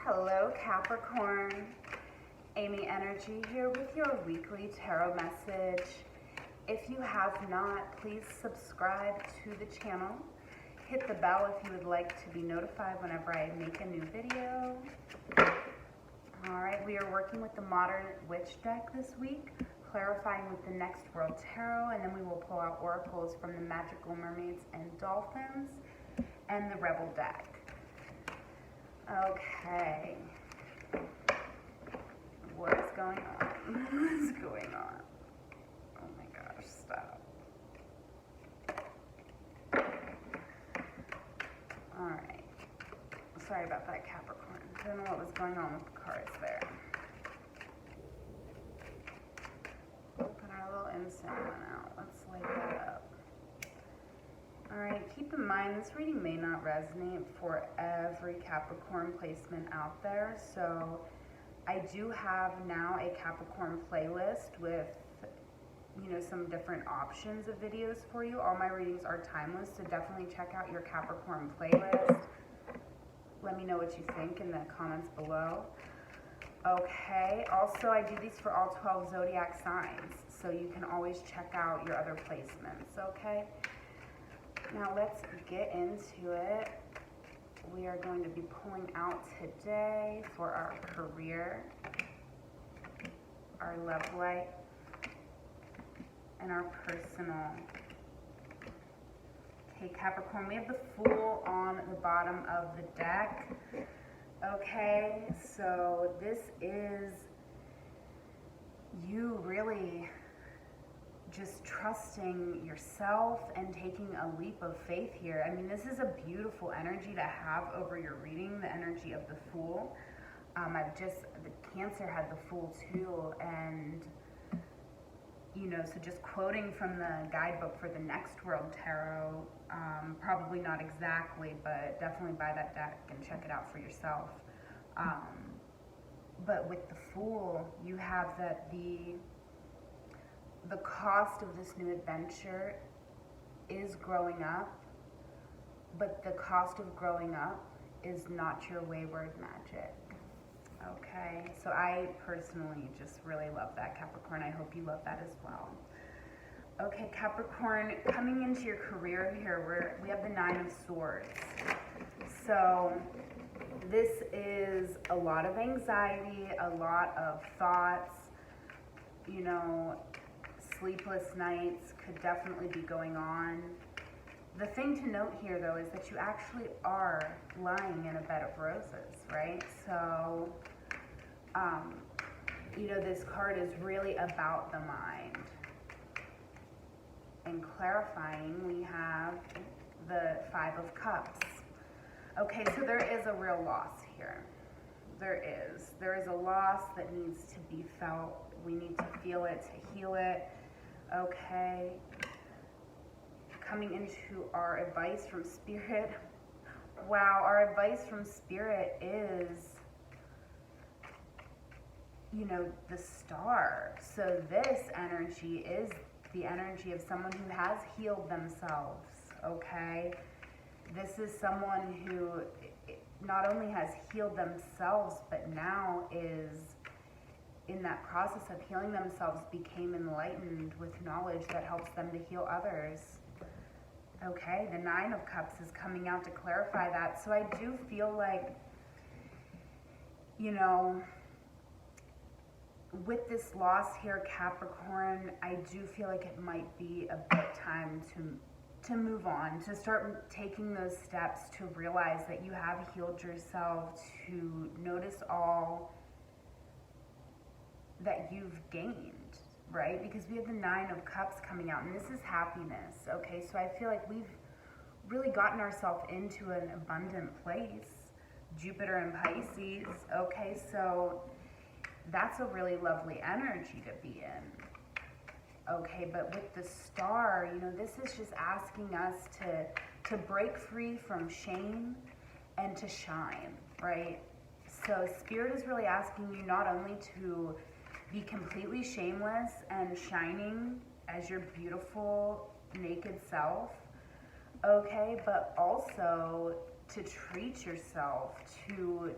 Hello Capricorn, amyenergy here with your weekly tarot message. If you have not, please subscribe to the channel. Hit the bell if you would like to be notified whenever I make a new video. Alright, we are working with the Modern Witch deck this week, clarifying with the Next World Tarot, and then we will pull out oracles from the Magical Mermaids and Dolphins and the Rebel deck. Okay. What is going on? What is going on? Oh my gosh, stop. Alright. Sorry about that, Capricorn. I don't know what was going on with the cards there. Put our little incense one out. Let's light that up. Alright, keep in mind this reading may not resonate for every Capricorn placement out there, so I do have now a Capricorn playlist with, some different options of videos for you. All my readings are timeless, so definitely check out your Capricorn playlist. Let me know what you think in the comments below. Okay, also I do these for all 12 zodiac signs, so you can always check out your other placements, okay? Now let's get into it. We are going to be pulling out today for our career, our love life, and our personal. Okay, Capricorn, we have the Fool on the bottom of the deck. Okay, so this is you really just trusting yourself and taking a leap of faith here. I mean, this is a beautiful energy to have over your reading, the energy of the Fool. The Cancer had the Fool too, and so just quoting from the guidebook for the Next World Tarot, probably not exactly, but definitely buy that deck and check it out for yourself. But with the Fool, you have that the cost of this new adventure is growing up, but the cost of growing up is not your wayward magic. Okay, so I personally just really love that, Capricorn. I hope you love that as well. Okay, Capricorn, coming into your career here, we have the Nine of Swords. So this is a lot of anxiety, a lot of thoughts, sleepless nights could definitely be going on. The thing to note here, though, is that you actually are lying in a bed of roses, right? So, this card is really about the mind. And clarifying, we have the Five of Cups. Okay, so there is a real loss here. There is a loss that needs to be felt. We need to feel it to heal it. Okay. Coming into our advice from Spirit. Wow, our advice from Spirit is, the Star. So this energy is the energy of someone who has healed themselves, okay? This is someone who not only has healed themselves, but now is in that process of healing themselves, became enlightened with knowledge that helps them to heal others. Okay, the Nine of Cups is coming out to clarify that. So I do feel like, with this loss here, Capricorn, I do feel like it might be a bit time to move on, to start taking those steps to realize that you have healed yourself, to notice all that you've gained, right? Because we have the Nine of Cups coming out, and this is happiness, okay? So I feel like we've really gotten ourselves into an abundant place. Jupiter and Pisces, okay? So that's a really lovely energy to be in, okay? But with the Star, this is just asking us to break free from shame and to shine, right? So Spirit is really asking you not only to be completely shameless and shining as your beautiful naked self, okay, but also to treat yourself, to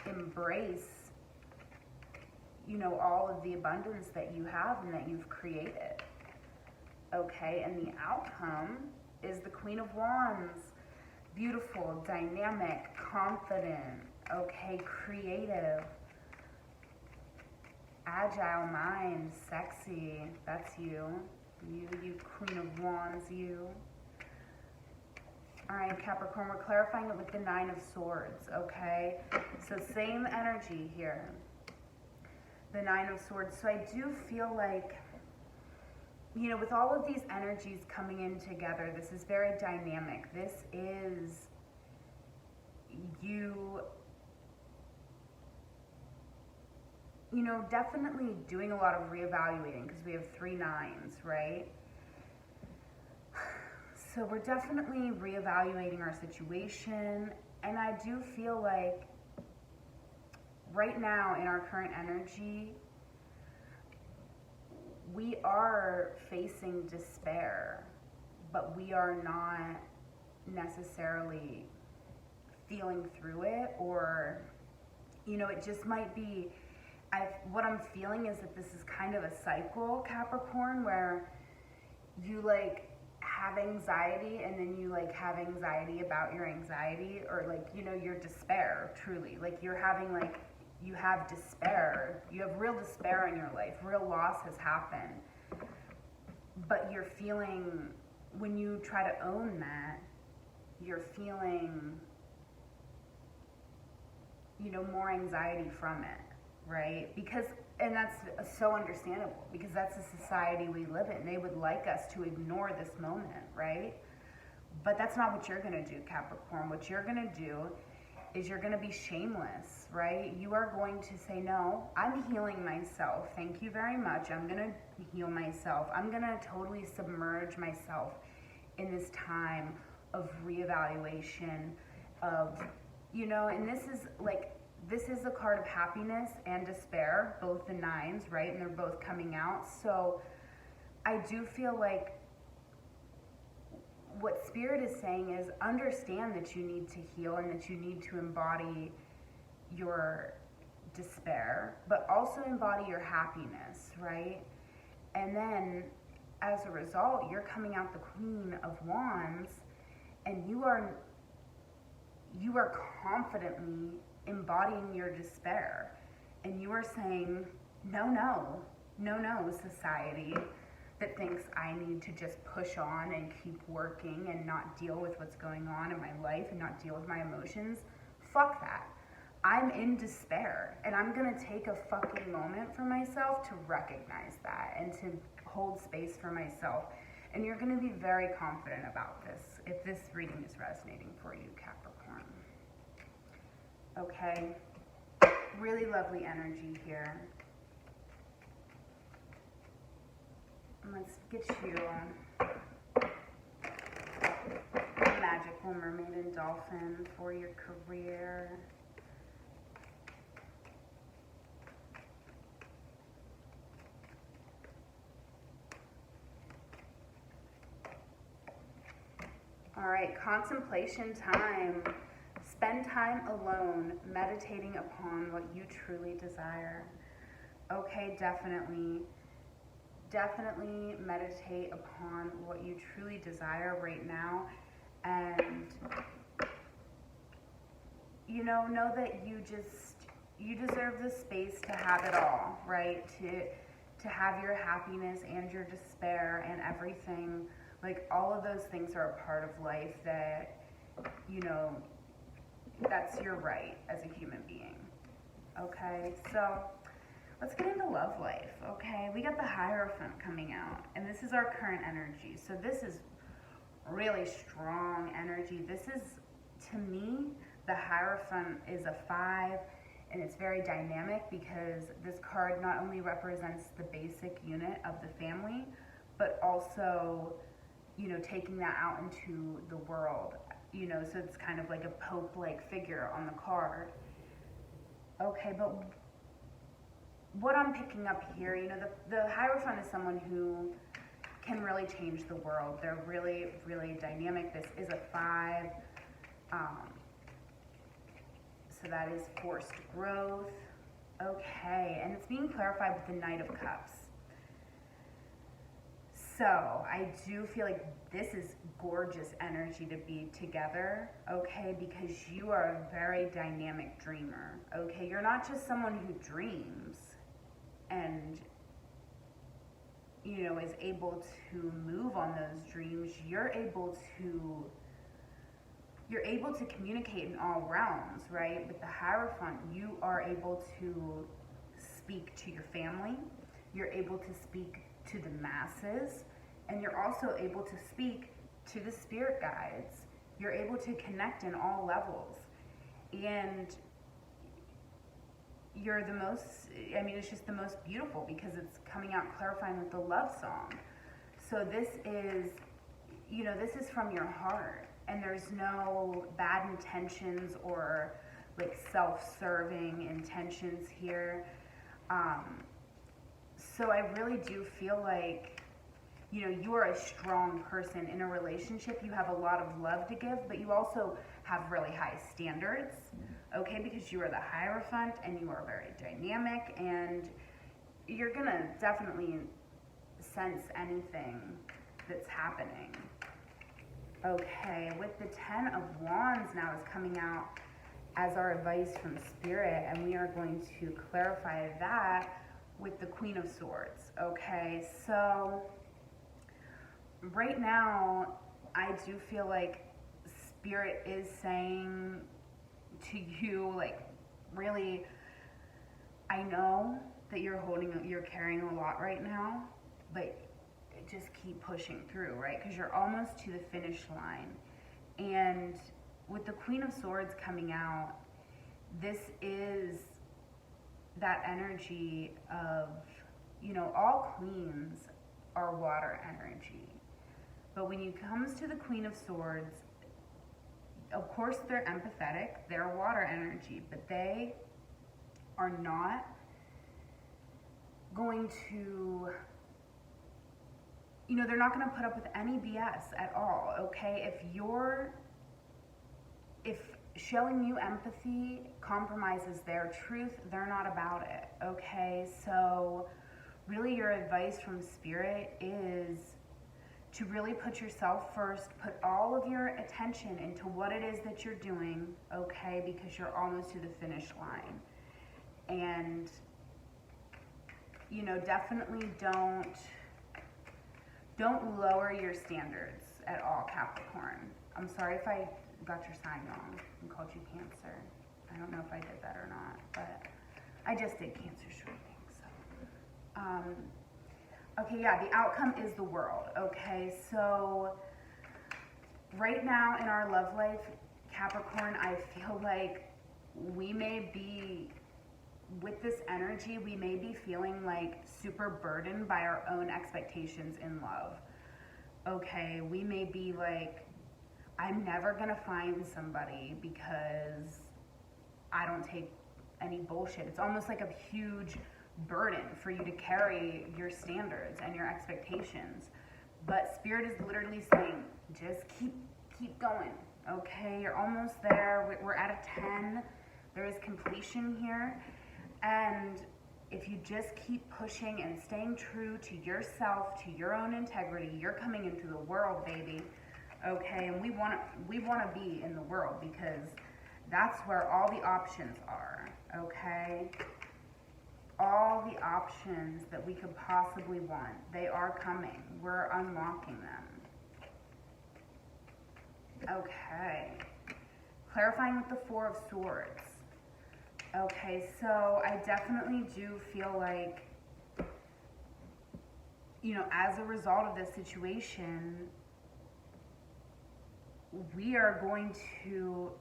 embrace, you know, all of the abundance that you have and that you've created. Okay, and the outcome is the Queen of Wands. Beautiful, dynamic, confident, okay, creative, agile mind, sexy. That's you. You Queen of Wands, you. All right, Capricorn, we're clarifying it with the Nine of Swords, okay? So same energy here. The Nine of Swords. So I do feel like, you know, with all of these energies coming in together, this is very dynamic. This is you know, definitely doing a lot of reevaluating because we have 3 nines, right? So we're definitely reevaluating our situation, and I do feel like right now in our current energy, we are facing despair, but we are not necessarily feeling through it, or, you know, it just might be, what I'm feeling is that this is kind of a cycle, Capricorn, where you like have anxiety and then you like have anxiety about your anxiety, or like, you know, your despair, truly. Like you're having like, you have despair, you have real despair in your life, real loss has happened. But you're feeling, when you try to own that, you're feeling, you know, more anxiety from it, right? Because, and that's so understandable, because that's the society we live in. They would like us to ignore this moment, right? But that's not what you're gonna do, Capricorn. What you're gonna do is you're gonna be shameless, right? You are going to say, no, I'm healing myself. Thank you very much. I'm gonna heal myself. I'm gonna totally submerge myself in this time of reevaluation, of, you know, and this is like, this is a card of happiness and despair, both the nines, right? And they're both coming out. So I do feel like what Spirit is saying is understand that you need to heal and that you need to embody your despair, but also embody your happiness, right? And then as a result, you're coming out the Queen of Wands, and you are confidently embodying your despair, and you are saying, no, society that thinks I need to just push on and keep working and not deal with what's going on in my life and not deal with my emotions. Fuck that. I'm in despair, and I'm gonna take a fucking moment for myself to recognize that and to hold space for myself. And you're gonna be very confident about this if this reading is resonating for you, Capricorn. Okay, really lovely energy here. And let's get you a magical mermaid and dolphin for your career. All right, contemplation time. Spend time alone, meditating upon what you truly desire. Okay, definitely meditate upon what you truly desire right now. And, you know that you deserve the space to have it all, right? To have your happiness and your despair and everything. Like, all of those things are a part of life that, you know, that's your right as a human being. Okay, so let's get into love life, okay? We got the Hierophant coming out, and this is our current energy. So this is really strong energy. This is, to me, the Hierophant is a 5, and it's very dynamic because this card not only represents the basic unit of the family, but also, you know, taking that out into the world. You know, so it's kind of like a Pope-like figure on the card. Okay, but what I'm picking up here, you know, the Hierophant is someone who can really change the world. They're really, really dynamic. This is a 5. So that is forced growth. Okay, and it's being clarified with the Knight of Cups. So I do feel like this is gorgeous energy to be together, okay, because you are a very dynamic dreamer, okay? You're not just someone who dreams and, you know, is able to move on those dreams. You're able to communicate in all realms, right? With the Hierophant, you are able to speak to your family. You're able to speak to the masses, and you're also able to speak to the spirit guides. You're able to connect in all levels. And you're the most, I mean, it's just the most beautiful because it's coming out clarifying with the love song. So this is, you know, this is from your heart, and there's no bad intentions or like self-serving intentions here. So I really do feel like, you know, you are a strong person in a relationship. You have a lot of love to give, but you also have really high standards, okay? Because you are the Hierophant and you are very dynamic, and you're gonna definitely sense anything that's happening. Okay, with the Ten of Wands now is coming out as our advice from Spirit, and we are going to clarify that with the Queen of Swords, okay? So right now, I do feel like Spirit is saying to you, like, really, I know that you're carrying a lot right now, but just keep pushing through, right? Because you're almost to the finish line. And with the Queen of Swords coming out, this is that energy of, you know, all queens are water energy. But when it comes to the Queen of Swords, of course they're empathetic, they're water energy, but they are not going to, you know, they're not going to put up with any BS at all, okay? If showing you empathy compromises their truth, they're not about it, okay? So really your advice from Spirit is to really put yourself first, put all of your attention into what it is that you're doing, okay? Because you're almost to the finish line. And, you know, definitely don't lower your standards at all, Capricorn. I'm sorry if I got your sign wrong and called you Cancer. I don't know if I did that or not, but I just did Cancer shortening, so. Okay, yeah, the outcome is the world, okay? So right now in our love life, Capricorn, I feel like we may be, with this energy, we may be feeling like super burdened by our own expectations in love. Okay, we may be like, I'm never gonna find somebody because I don't take any bullshit. It's almost like a huge burden for you to carry your standards and your expectations. But Spirit is literally saying, just keep going, okay? You're almost there. We're at a 10. There is completion here. And if you just keep pushing and staying true to yourself, to your own integrity, you're coming into the world, baby. Okay, and we want to be in the world because that's where all the options are, okay? All the options that we could possibly want, they are coming. We're unlocking them. Okay, clarifying with the Four of Swords. Okay, so I definitely do feel like, you know, as a result of this situation, we are going to,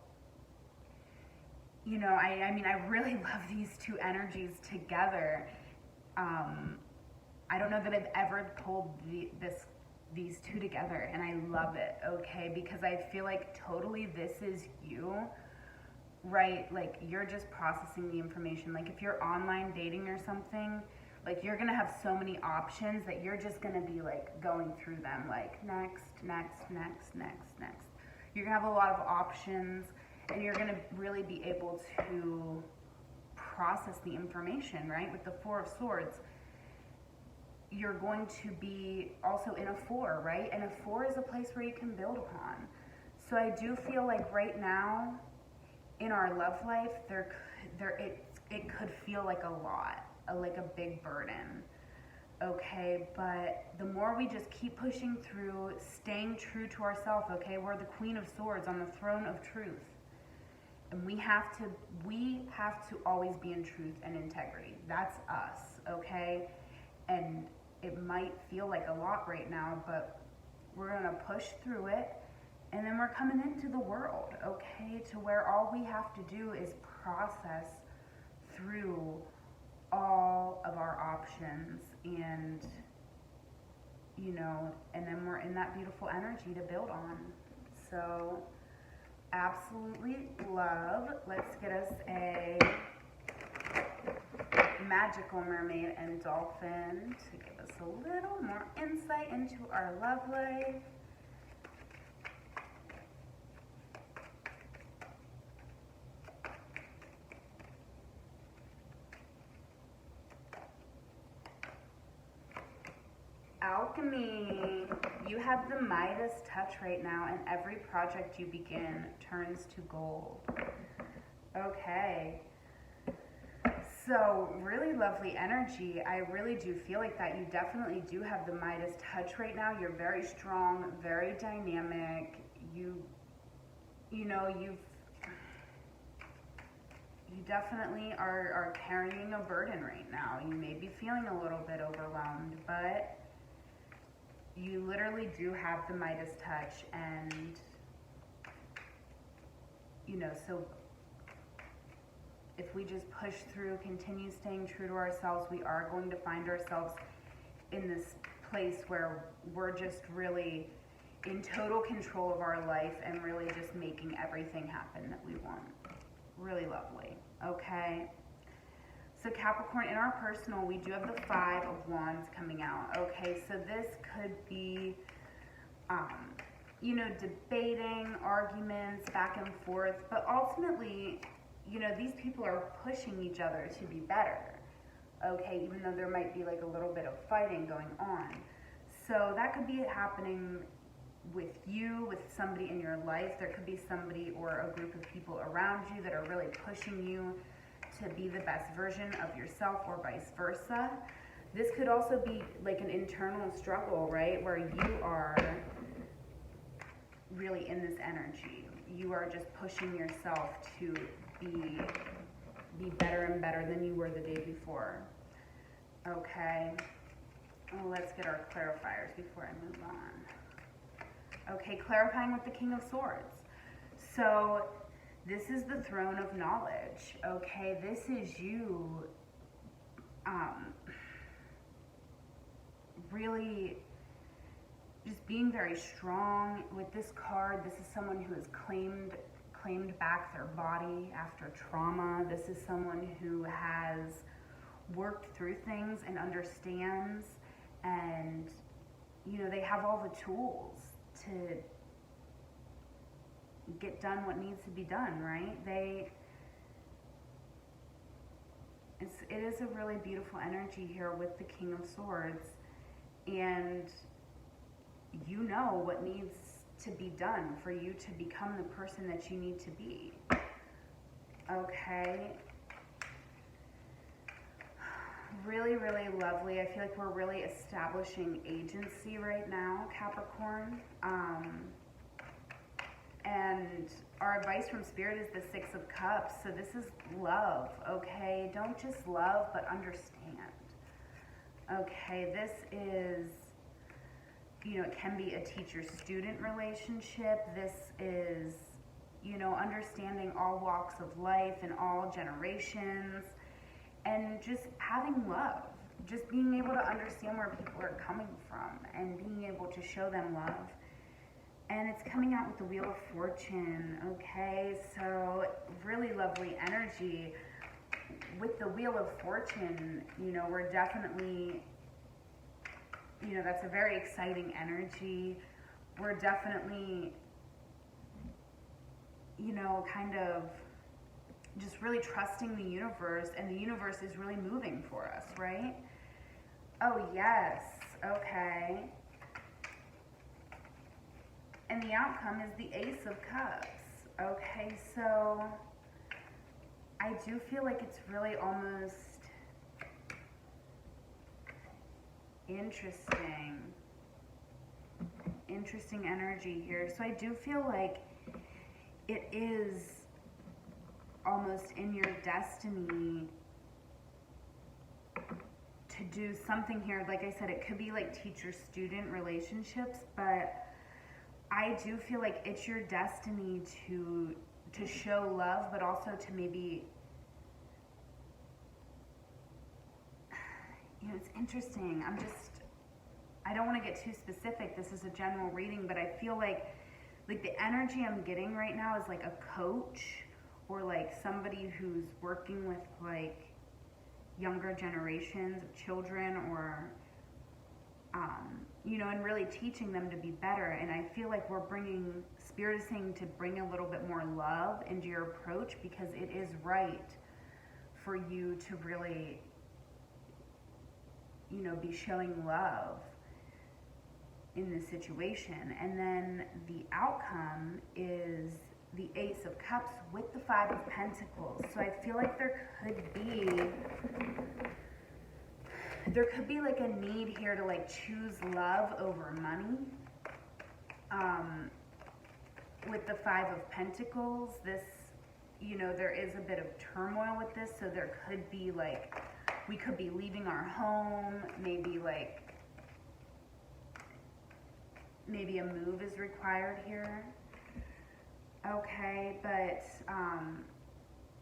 you know, I mean, I really love these two energies together. I don't know that I've ever pulled these two together, and I love it, okay? Because I feel like totally this is you, right? Like, you're just processing the information. Like, if you're online dating or something, like, you're gonna have so many options that you're just gonna be, like, going through them, like, next, next, next, next, next. You're gonna have a lot of options, and you're going to really be able to process the information, right? With the Four of Swords, you're going to be also in a 4, right? And a 4 is a place where you can build upon. So I do feel like right now in our love life, it could feel like a lot, like a big burden. Okay, but the more we just keep pushing through, staying true to ourselves, okay? We're the Queen of Swords on the throne of truth. And we have to always be in truth and integrity. That's us, okay? And it might feel like a lot right now, but we're gonna push through it, and then we're coming into the world, okay? To where all we have to do is process through all of our options, and you know, and then we're in that beautiful energy to build on. So absolutely love. Let's get us a magical mermaid and dolphin to give us a little more insight into our love life. Alchemy, you have the Midas touch right now, and every project you begin turns to gold. Okay, so really lovely energy. I really do feel like that. You definitely do have the Midas touch right now. You're very strong, very dynamic. You definitely are carrying a burden right now. You may be feeling a little bit overwhelmed, but you literally do have the Midas touch, and you know, so if we just push through, continue staying true to ourselves, we are going to find ourselves in this place where we're just really in total control of our life and really just making everything happen that we want. Really lovely. Okay. So Capricorn, in our personal, we do have the 5 of Wands coming out. Okay, so this could be, you know, debating, arguments, back and forth, but ultimately, you know, these people are pushing each other to be better. Okay, even though there might be like a little bit of fighting going on. So that could be happening with you, with somebody in your life. There could be somebody or a group of people around you that are really pushing you to be the best version of yourself, or vice versa. This could also be like an internal struggle, right? Where you are really in this energy. You are just pushing yourself to be better and better than you were the day before. Okay. Well, let's get our clarifiers before I move on. Okay, clarifying with the King of Swords. So this is the throne of knowledge, okay? This is you really just being very strong. With this card, this is someone who has claimed back their body after trauma. This is someone who has worked through things and understands, and you know, they have all the tools to get done what needs to be done, right? It is a really beautiful energy here with the King of Swords, and you know what needs to be done for you to become the person that you need to be. Okay. Really, really lovely. I feel like we're really establishing agency right now, Capricorn. And our advice from Spirit is the 6 of Cups. So this is love, okay? Don't just love, but understand. Okay, this is, you know, it can be a teacher-student relationship. This is, you know, understanding all walks of life and all generations, and just having love. Just being able to understand where people are coming from and being able to show them love. And it's coming out with the Wheel of Fortune, okay? So really lovely energy. With the Wheel of Fortune, you know, we're definitely, you know, that's a very exciting energy. We're definitely you know, kind of just really trusting the universe, and the universe is really moving for us, right? Oh, yes. Okay. And the outcome is the Ace of Cups. Okay, so I do feel like it's really almost interesting energy here. So I do feel like it is almost in your destiny to do something here. Like I said, it could be like teacher-student relationships, but I do feel like it's your destiny to show love, but also to maybe, you know, it's interesting. I don't want to get too specific. This is a general reading, but I feel like the energy I'm getting right now is like a coach, or like somebody who's working with like younger generations of children, or you know, and really teaching them to be better. And I feel like Spirit is saying to bring a little bit more love into your approach, because it is right for you to really, you know, be showing love in this situation. And then the outcome is the Ace of Cups with the Five of Pentacles. So I feel like there could be like a need here to like choose love over money. With the Five of Pentacles, this, you know, there is a bit of turmoil with this. So there could be like, we could be leaving our home, maybe a move is required here. Okay, but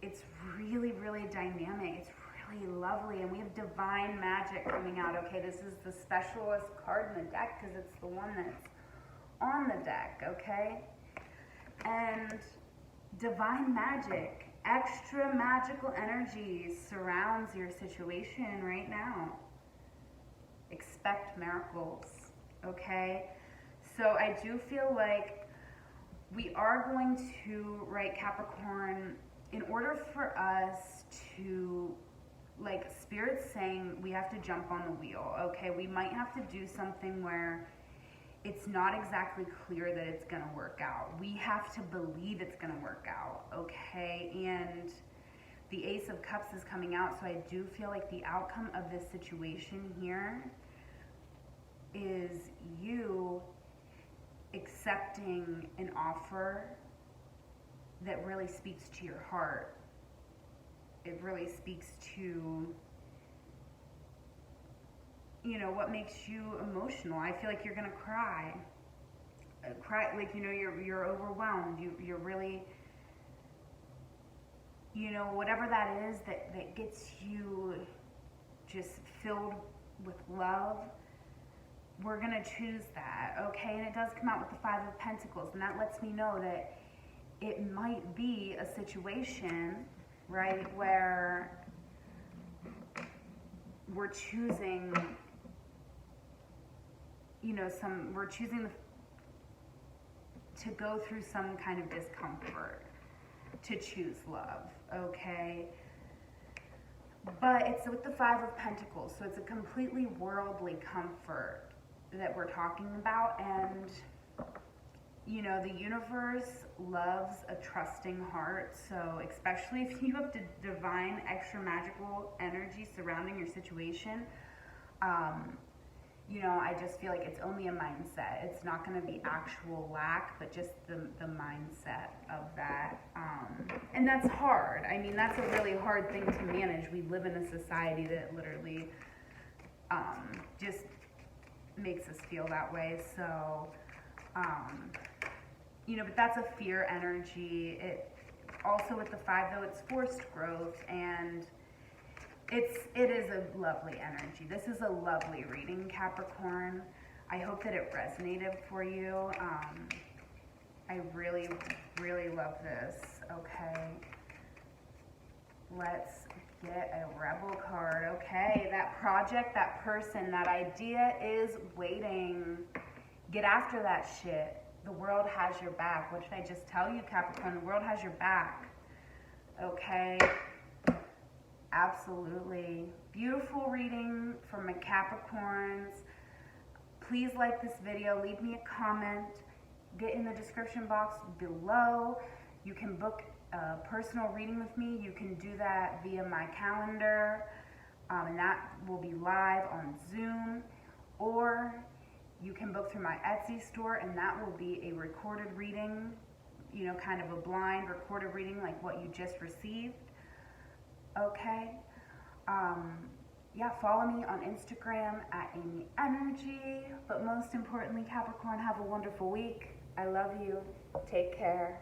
it's really, really dynamic. It's really lovely, and we have divine magic coming out. Okay, this is the specialist card in the deck because it's the one that's on the deck, okay? And divine magic, extra magical energy surrounds your situation right now. Expect miracles, okay? So I do feel like we are going to, right, Capricorn, in order for us to, like, Spirit's saying we have to jump on the wheel, okay? We might have to do something where it's not exactly clear that it's gonna work out. We have to believe it's gonna work out, okay? And the Ace of Cups is coming out, so I do feel like the outcome of this situation here is you accepting an offer that really speaks to your heart. It really speaks to, you know, what makes you emotional. I feel like you're gonna cry. Like, you know, you're overwhelmed. You're really, you know, whatever that is that gets you just filled with love. We're gonna choose that, okay? And it does come out with the Five of Pentacles, and that lets me know that it might be a situation, right, where we're choosing, you know, we're choosing to go through some kind of discomfort to choose love, okay? But it's with the Five of Pentacles, so it's a completely worldly comfort that we're talking about. And, you know, the universe loves a trusting heart. So especially if you have divine extra magical energy surrounding your situation, you know, I just feel like it's only a mindset. It's not going to be actual lack, but just the mindset of that. And that's hard. I mean, that's a really hard thing to manage. We live in a society that literally just makes us feel that way. So, you know, but that's a fear energy. It also, with the Five, though, it's forced growth, and it is a lovely energy. This is a lovely reading, Capricorn. I hope that it resonated for you. I really, really love this. Okay, let's get a Rebel card. Okay, that project, that person, that idea is waiting. Get after that shit. The world has your back. What did I just tell you, Capricorn? The world has your back. Okay? Absolutely. Beautiful reading from my Capricorns. Please like this video. Leave me a comment. Get in the description box below. You can book a personal reading with me. You can do that via my calendar. And that will be live on Zoom. Or you can book through my Etsy store, and that will be a recorded reading, you know, kind of a blind recorded reading like what you just received. Okay? Yeah, follow me on Instagram at amyenergy. But most importantly, Capricorn, have a wonderful week. I love you. Take care.